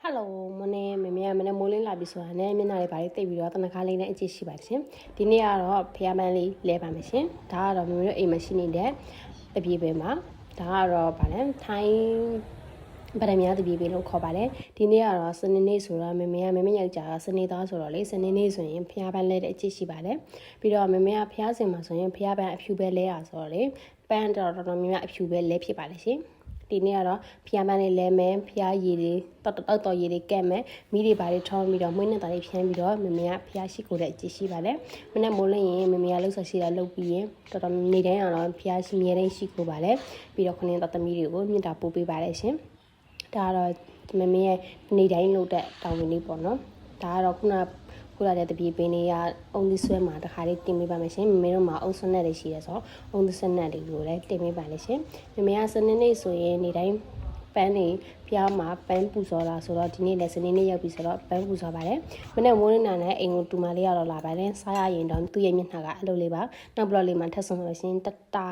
Hello မနေ့မမေမနေ့မိုးလင်းလာပြီဆိုတာနဲ့မျက်နှာလေးပါလေးတိတ်ပြီးတော့တနခါလေးနဲ့အကြည့်ရှိပါတယ်ရှင်ဒီနေ့ကတော့ဖျားပန်းလေးလဲပါမယ်ရှင်ဒါကတော့မမေတို့အိမ်မှာရှိနေတဲ့တပြေပဲမှာဒါကတော့ဗာလဲထိုင်းဗရမများတပြေပဲလို့ခေါ်ပါတယ်ဒီနေ့ကတော့စနေနေ့ဆိုတော့မမေယောက်ျားစနေသားဆိုတော့လေစနေနေ့ဆိုရင်ဖျားပန်းလဲတဲ့အကြည့်ရှိပါတယ်ပြီးတော့မမေကဖျားစင်မှာဆိုရင်ဖျားပန်းအဖြူပဲလဲရဆိုတော့လေပန်းတော်များများအဖြူပဲလဲဖြစ်ပါလေရှင်ဒီနေ့ကတော့ဖျားပန်းလေးလဲမယ်ဖျားရည်တွေတော်ရည်တွေကဲမယ်မိတွေပါတွေထောင်းပြီးတော့မွေးနေတာလေးဖြန်းပြီးတော့မမေကဖျားရှိကိုတဲ့အကြည့်ရှိပါတယ်မနေ့မိုးလင်းရင်မမေကလှုပ်ဆက်ရှိတာလှုပ်ပြီးရင်တော်နေတိုင်းအောင်ဖျားရှိမြဲတိုင်းရှိကိုပါလေပြီးတော့ခဏတော်သမီးတွေကိုမြင့်တာပို့ပေးပါတယ်ရှင်ဒါကတော့မမေရဲ့နေတိုင်းလှုပ်တဲ့တောင်းဝင်လေးပေါ့နော်ဒါကတော့ခုနတဲ့တပြေပင်လေးကအုံသီးဆွဲမှာတခါလေးတင်ပေးပါမယ်ရှင်မမေတို့မှာအုံဆွနဲ့လေးရှိရဲဆိုတော့အုံသီးဆွနဲ့လေးကိုလည်းတင်ပေးပါလေရှင်မမေကစနေနေ့ဆိုရင်နေတိုင်းပန်းနေဖျားမှာပန်းပူစော်လာဆိုတော့ဒီနေ့လည်းစနေနေ့ရောက်ပြီဆိုတော့ပန်းပူစော်ပါတယ်မနေ့မိုးလင်းနာနဲ့အိမ်ကိုတူမလေးကတော့လာပါတယ်စားရရင်တော့သူ့ရဲ့မျက်နှာကအဲ့လိုလေးပါနောက်ဘလော့လေးမှာထပ်ဆုံးလို့ရှင်တတာ